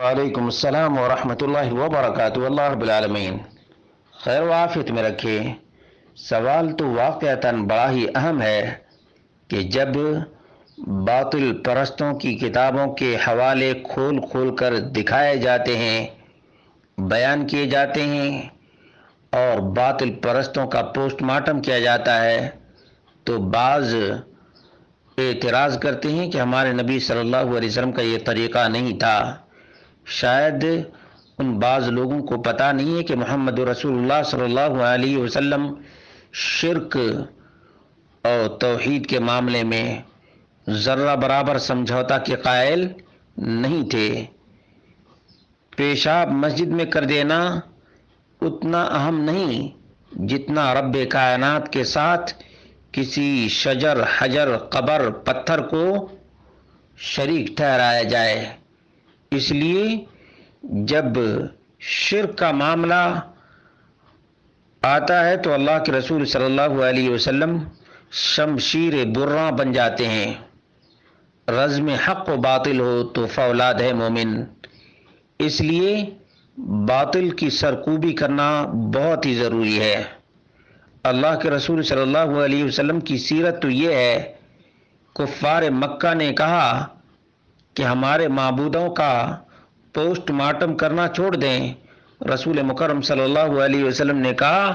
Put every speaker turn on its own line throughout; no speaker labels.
وعلیکم السلام ورحمۃ اللہ وبرکاتہ۔ اللہ رب العالمین خیر و عافیت میں رکھے۔ سوال تو واقعتاً بڑا ہی اہم ہے کہ جب باطل پرستوں کی کتابوں کے حوالے کھول کھول کر دکھائے جاتے ہیں، بیان کیے جاتے ہیں اور باطل پرستوں کا پوسٹ مارٹم کیا جاتا ہے، تو بعض اعتراض کرتے ہیں کہ ہمارے نبی صلی اللہ علیہ وسلم کا یہ طریقہ نہیں تھا۔ شاید ان بعض لوگوں کو پتہ نہیں ہے کہ محمد رسول اللہ صلی اللہ علیہ وسلم شرک اور توحید کے معاملے میں ذرہ برابر سمجھوتا کے قائل نہیں تھے۔ پیشاب مسجد میں کر دینا اتنا اہم نہیں جتنا رب کائنات کے ساتھ کسی شجر، حجر، قبر، پتھر کو شریک ٹھہرایا جائے۔ اس لیے جب شرک کا معاملہ آتا ہے تو اللہ کے رسول صلی اللہ علیہ وسلم شمشیر برہ بن جاتے ہیں۔ رزم حق و باطل ہو تو فولاد ہے مومن۔ اس لیے باطل کی سرکوبی کرنا بہت ہی ضروری ہے۔ اللہ کے رسول صلی اللہ علیہ وسلم کی سیرت تو یہ ہے، کفار مکہ نے کہا کہ ہمارے معبودوں کا پوسٹ مارٹم کرنا چھوڑ دیں۔ رسول مکرم صلی اللہ علیہ وسلم نے کہا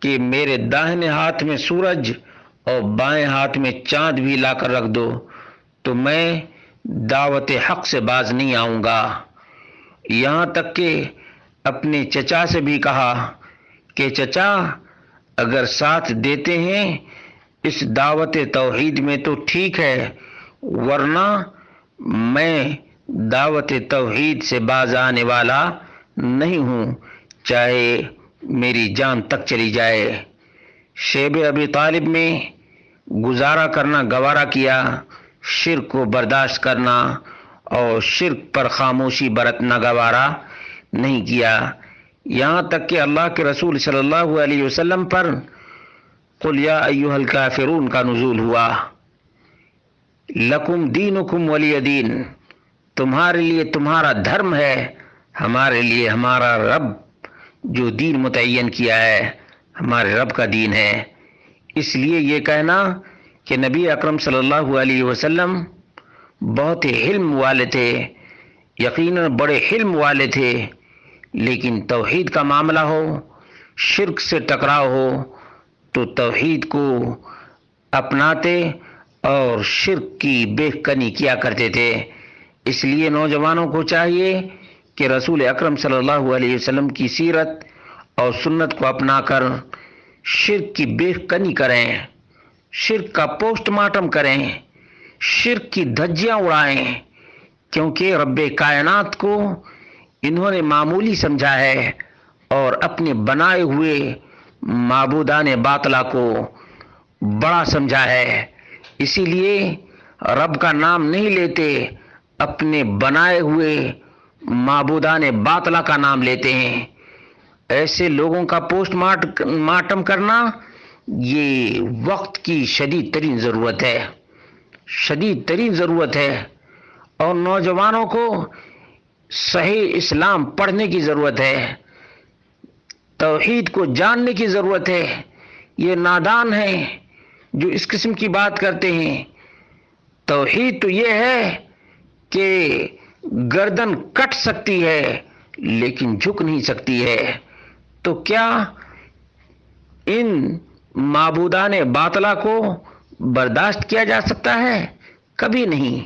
کہ میرے داہنے ہاتھ میں سورج اور بائیں ہاتھ میں چاند بھی لا کر رکھ دو تو میں دعوت حق سے باز نہیں آؤں گا۔ یہاں تک کہ اپنے چچا سے بھی کہا کہ چچا اگر ساتھ دیتے ہیں اس دعوت توحید میں تو ٹھیک ہے، ورنہ میں دعوت توحید سے باز آنے والا نہیں ہوں، چاہے میری جان تک چلی جائے۔ شیب ابی طالب میں گزارا کرنا گوارا کیا، شرک کو برداشت کرنا اور شرک پر خاموشی برتنا گوارا نہیں کیا، یہاں تک کہ اللہ کے رسول صلی اللہ علیہ وسلم پر قل یا ایھا الکافرون کا نزول ہوا۔ لکم دینکم ولی دین، تمہارے لیے تمہارا دھرم ہے، ہمارے لیے ہمارا رب جو دین متعین کیا ہے ہمارے رب کا دین ہے۔ اس لیے یہ کہنا کہ نبی اکرم صلی اللہ علیہ وسلم بہت حلم والے تھے، یقیناً بڑے حلم والے تھے، لیکن توحید کا معاملہ ہو، شرک سے ٹکراؤ ہو تو توحید کو اپناتے اور شرک کی بے کنی کیا کرتے تھے۔ اس لیے نوجوانوں کو چاہیے کہ رسول اکرم صلی اللہ علیہ وسلم کی سیرت اور سنت کو اپنا کر شرک کی بے کنی کریں، شرک کا پوسٹ مارٹم کریں، شرک کی دھجیاں اڑائیں، کیونکہ رب کائنات کو انہوں نے معمولی سمجھا ہے اور اپنے بنائے ہوئے معبودان باطلہ کو بڑا سمجھا ہے۔ اسی لیے رب کا نام نہیں لیتے، اپنے بنائے ہوئے معبودان باطلہ کا نام لیتے ہیں۔ ایسے لوگوں کا پوسٹ مارٹم کرنا یہ وقت کی شدید ترین ضرورت ہے، شدید ترین ضرورت ہے، اور نوجوانوں کو صحیح اسلام پڑھنے کی ضرورت ہے، توحید کو جاننے کی ضرورت ہے۔ یہ نادان ہیں جو اس قسم کی بات کرتے ہیں۔ توحید تو یہ ہے کہ گردن کٹ سکتی ہے لیکن جھک نہیں سکتی ہے، تو کیا ان معبودان باطلہ کو برداشت کیا جا سکتا ہے؟ کبھی نہیں۔